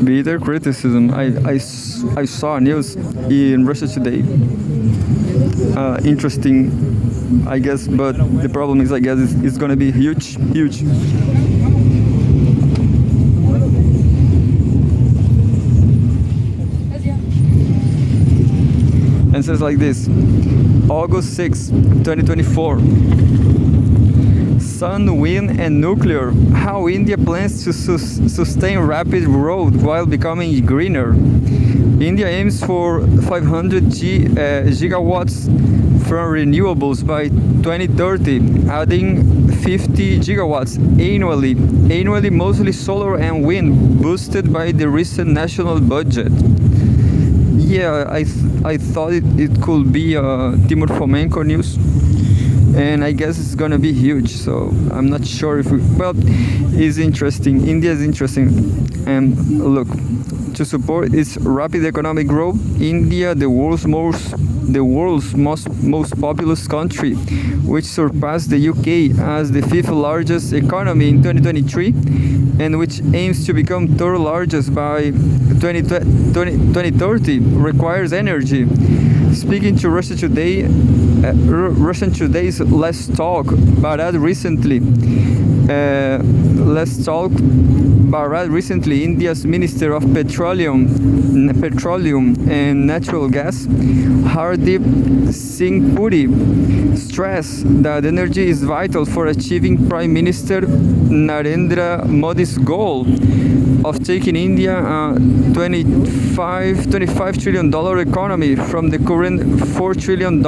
Bitter criticism. I saw news in Russia today. Interesting, I guess, but the problem is, I guess, it's gonna be huge, huge. And says like this: August 6, 2024. Sun, wind, and nuclear. How India plans to sustain rapid growth while becoming greener. India aims for 500 gigawatts from renewables by 2030, adding 50 gigawatts annually, mostly solar and wind, boosted by the recent national budget. Yeah, I thought it could be Timur Fomenko news, and I guess it's gonna be huge. So I'm not sure if it's interesting. India is interesting, and look, to support its rapid economic growth, India, the world's most populous country, which surpassed the UK as the fifth largest economy in 2023, and which aims to become third largest by 2030, requires energy. Speaking to Russia Today, Russian Today's Let's Talk, Bharat recently, India's Minister of Petroleum and Natural Gas, Hardeep Singh Puri, stressed that energy is vital for achieving Prime Minister Narendra Modi's goal of taking India a $25 trillion economy from the current $4 trillion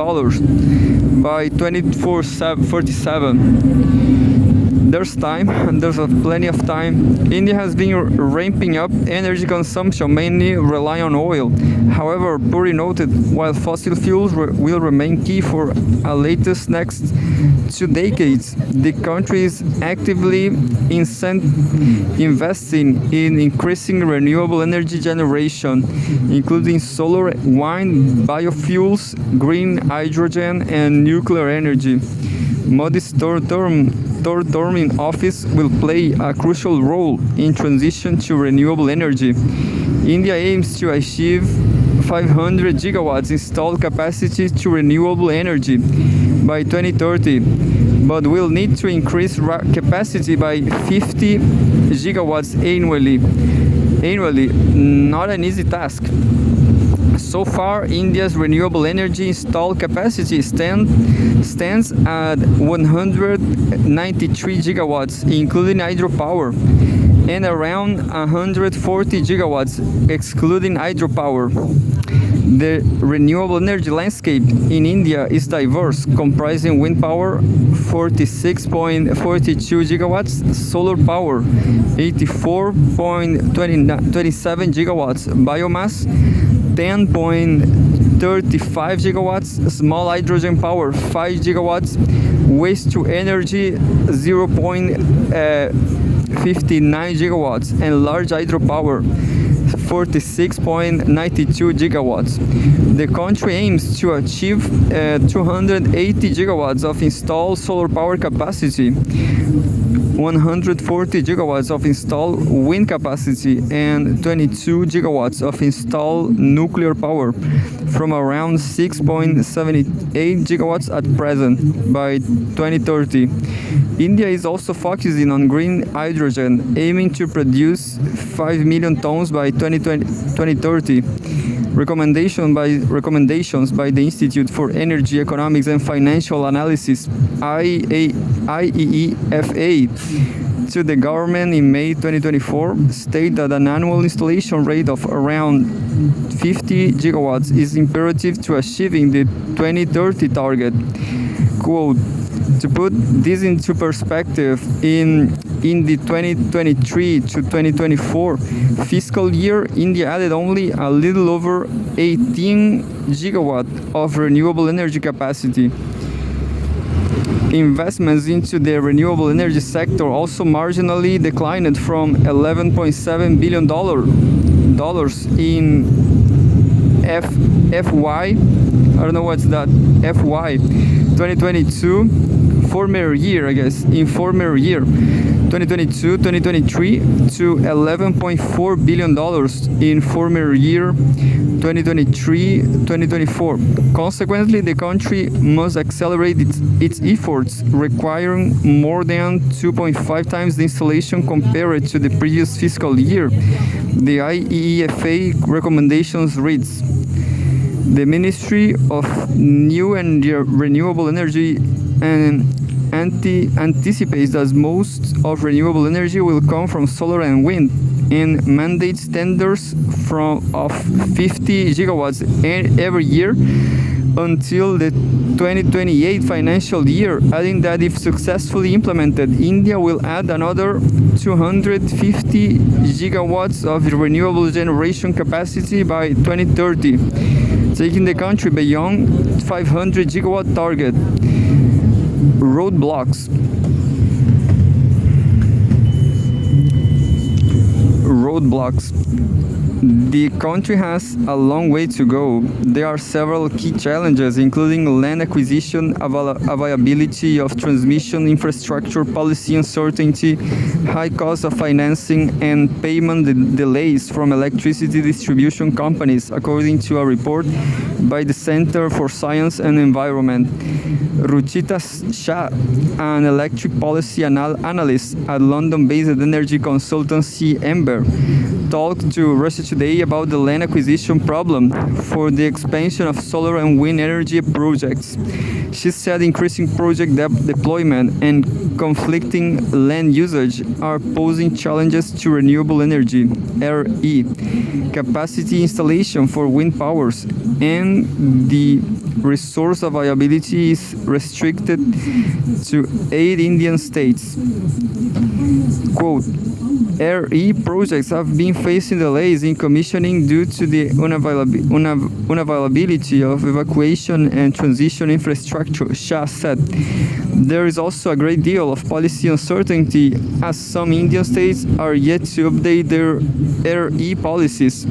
by 2047. There's plenty of time. India has been ramping up energy consumption, mainly relying on oil. However, Puri noted, while fossil fuels will remain key for at least next 2 decades, the country is actively investing in increasing renewable energy generation, including solar, wind, biofuels, green hydrogen, and nuclear energy. Modi's third term in office will play a crucial role in transition to renewable energy. India aims to achieve 500 gigawatts installed capacity to renewable energy by 2030, but will need to increase capacity by 50 gigawatts annually. Not an easy task. So far, India's renewable energy installed capacity stands at 193 gigawatts, including hydropower, and around 140 gigawatts, excluding hydropower. The renewable energy landscape in India is diverse, comprising wind power 46.42 gigawatts, solar power 84.27 gigawatts, biomass 10.35 gigawatts, small hydrogen power 5 gigawatts, waste to energy 0.59 gigawatts, and large hydropower 46.92 gigawatts. The country aims to achieve 280 gigawatts of installed solar power capacity, 140 gigawatts of installed wind capacity, and 22 gigawatts of installed nuclear power, from around 6.78 gigawatts at present by 2030. India is also focusing on green hydrogen, aiming to produce 5 million tons by 2030. Recommendations by the Institute for Energy Economics and Financial Analysis (IEEFA) to the government in May 2024 state that an annual installation rate of around 50 gigawatts is imperative to achieving the 2030 target. Quote, to put this into perspective, in the 2023 to 2024 fiscal year, India added only a little over 18 gigawatt of renewable energy capacity. Investments into the renewable energy sector also marginally declined from $11.7 billion in FY, I don't know what's that, FY 2022, former year, I guess, in former year 2022-2023 to $11.4 billion in former year 2023-2024. Consequently, the country must accelerate its efforts, requiring more than 2.5 times the installation compared to the previous fiscal year. The IEEFA recommendations reads: the Ministry of New and Renewable Energy anticipates that most of renewable energy will come from solar and wind, and mandates tenders of 50 gigawatts every year until the 2028 financial year, adding that if successfully implemented, India will add another 250 gigawatts of renewable generation capacity by 2030, taking the country beyond 500 gigawatt target. Roadblocks. The country has a long way to go. There are several key challenges, including land acquisition, availability of transmission infrastructure, policy uncertainty, high cost of financing, and payment delays from electricity distribution companies, according to a report by the Center for Science and Environment. Ruchita Shah, an electric policy analyst at London-based energy consultancy Ember, talked to Russia Today about the land acquisition problem for the expansion of solar and wind energy projects. She said increasing project deployment and conflicting land usage are posing challenges to renewable energy (RE) capacity installation for wind powers, and the resource availability is restricted to 8 Indian states. Quote, RE projects have been facing delays in commissioning due to the unavailability of evacuation and transition infrastructure, Shah said. There is also a great deal of policy uncertainty, as some Indian states are yet to update their RE policies.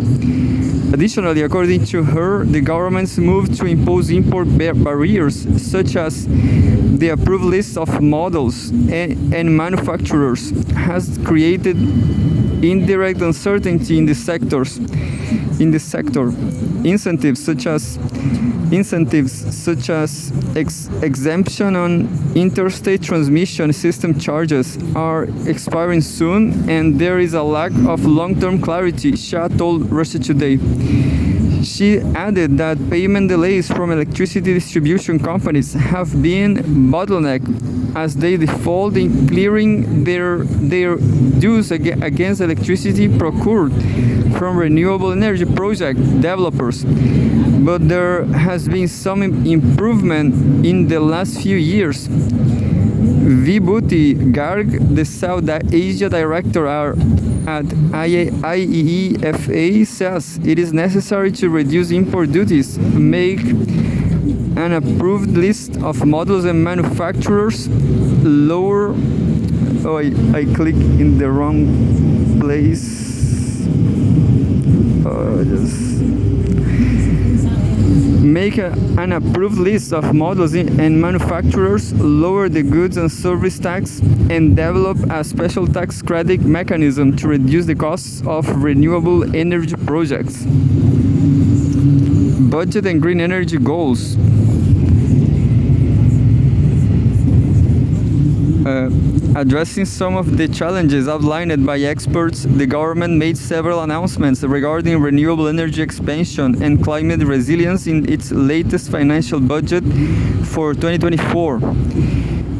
Additionally, according to her, the government's move to impose import barriers, such as the approved list of models and manufacturers, has created indirect uncertainty in the sector. Incentives such as exemption on interstate transmission system charges are expiring soon, and there is a lack of long-term clarity, Shah told Russia Today. She added that payment delays from electricity distribution companies have been bottlenecked as they default in clearing their dues against electricity procured from renewable energy project developers. But there has been some improvement in the last few years. Vibhuti Garg, the South Asia Director at IEEFA, says it is necessary to reduce import duties, make an approved list of models and manufacturers, lower... Oh, I clicked in the wrong place. Make an approved list of models and manufacturers, lower the goods and service tax, and develop a special tax credit mechanism to reduce the costs of renewable energy projects. Budget and green energy goals. Addressing some of the challenges outlined by experts, the government made several announcements regarding renewable energy expansion and climate resilience in its latest financial budget for 2024.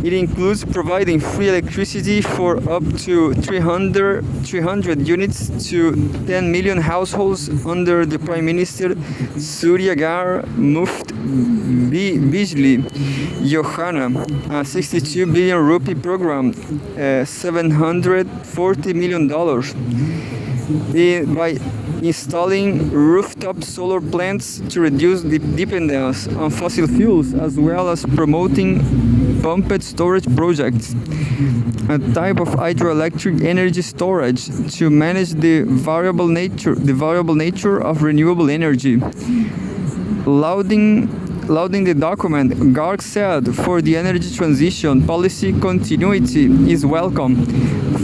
It includes providing free electricity for up to 300 units to 10 million households under the Prime Minister Surya Ghar Muft Bijli Yojana, a 62 billion rupee program, $740 million, by installing rooftop solar plants to reduce the dependence on fossil fuels, as well as promoting pumped storage projects, a type of hydroelectric energy storage to manage the variable nature of renewable energy. Lauding the document, Garg said, "For the energy transition, policy continuity is welcome.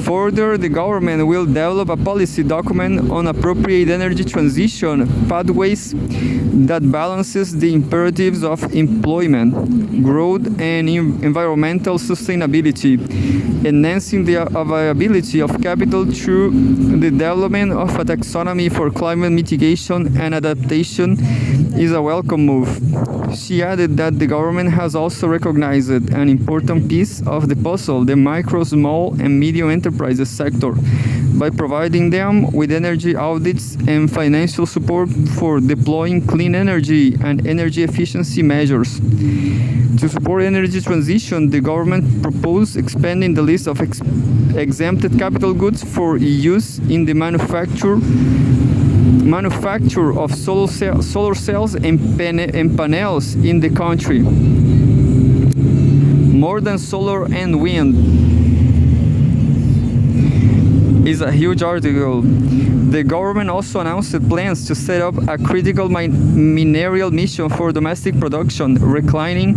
Further, the government will develop a policy document on appropriate energy transition pathways that balances the imperatives of employment, growth, and environmental sustainability, enhancing the availability of capital through the development of a taxonomy for climate mitigation and adaptation is a welcome move." She added that the government has also recognized an important piece of the puzzle, the micro, small, and medium enterprises sector, by providing them with energy audits and financial support for deploying clean energy and energy efficiency measures. To support energy transition, the government proposed expanding the list of exempted capital goods for use in the manufacture of solar cells and panels in the country. More than solar and wind is a huge article. The government also announced plans to set up a critical mineral mission for domestic production, reclining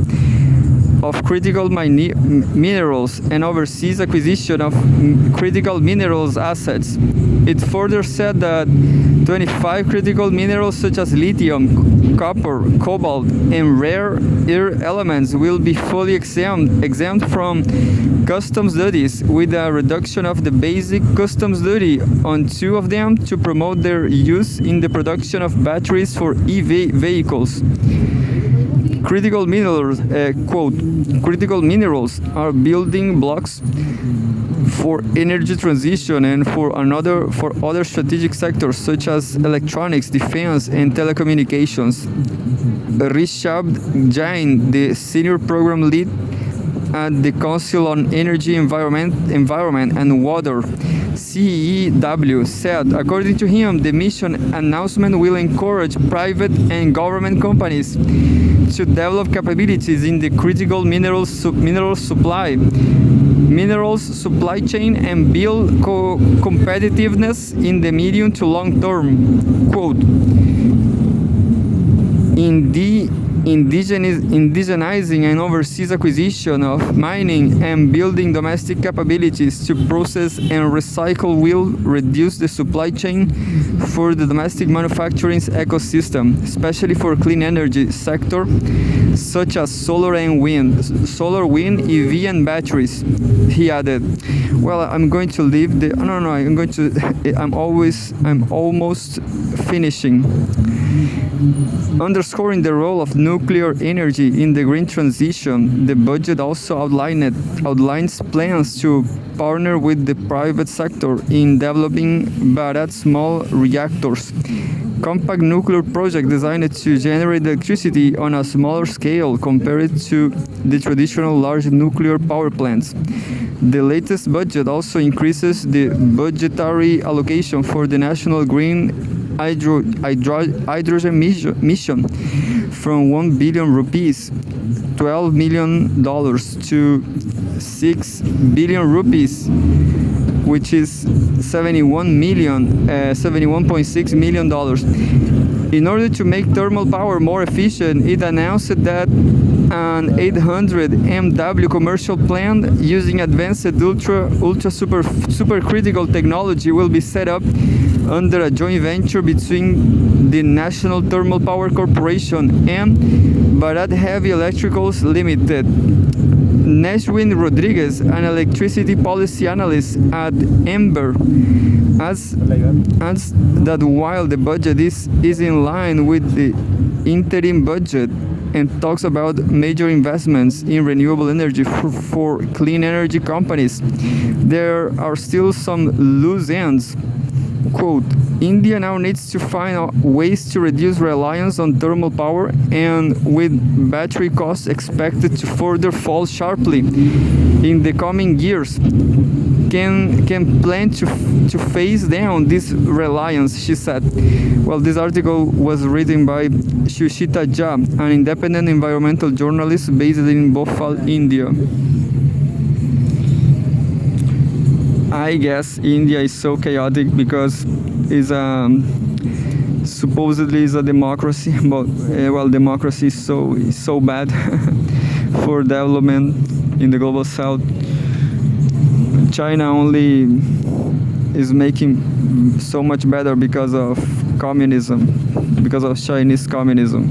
of critical minerals, and overseas acquisition of critical minerals assets. It further said that 25 critical minerals such as lithium, copper, cobalt, and rare earth elements will be fully exempt from customs duties, with a reduction of the basic customs duty on 2 of them to promote their use in the production of batteries for EV vehicles. Critical minerals, quote, "Critical minerals are building blocks for energy transition and for other strategic sectors such as electronics, defense, and telecommunications." Rishabh Jain, the senior program lead at the Council on Energy, Environment and Water, CEW, said, according to him, the mission announcement will encourage private and government companies to develop capabilities in the critical minerals supply chain and build competitiveness in the medium to long term. Quote, indigenizing and overseas acquisition of mining and building domestic capabilities to process and recycle will reduce the supply chain for the domestic manufacturing ecosystem, especially for clean energy sector such as solar, wind, EV, and batteries. He added, "Well, I'm going to leave the. No, I'm going to. I'm almost finishing." Underscoring the role of nuclear energy in the green transition, the budget also outlines plans to partner with the private sector in developing Bharat small reactors, compact nuclear project designed to generate electricity on a smaller scale compared to the traditional large nuclear power plants. The latest budget also increases the budgetary allocation for the National Green Hydrogen Mission from 1 billion rupees, $12 million, to 6 billion rupees, which is $71.6 million. In order to make thermal power more efficient, it announced that an 800 MW commercial plant using advanced ultra supercritical technology will be set up under a joint venture between the National Thermal Power Corporation and Bharat Heavy Electricals Limited. Nashwin Rodriguez, an electricity policy analyst at Ember, adds that while the budget is in line with the interim budget and talks about major investments in renewable energy for clean energy companies, there are still some loose ends. Quote, India now needs to find ways to reduce reliance on thermal power, and with battery costs expected to further fall sharply in the coming years, can plan to phase down this reliance, she said. Well, this article was written by Shushita Jha, an independent environmental journalist based in Bhopal, India. I guess India is so chaotic because it's supposedly is a democracy, but well, democracy is so bad for development in the global south. China only is making so much better because of communism, because of Chinese communism.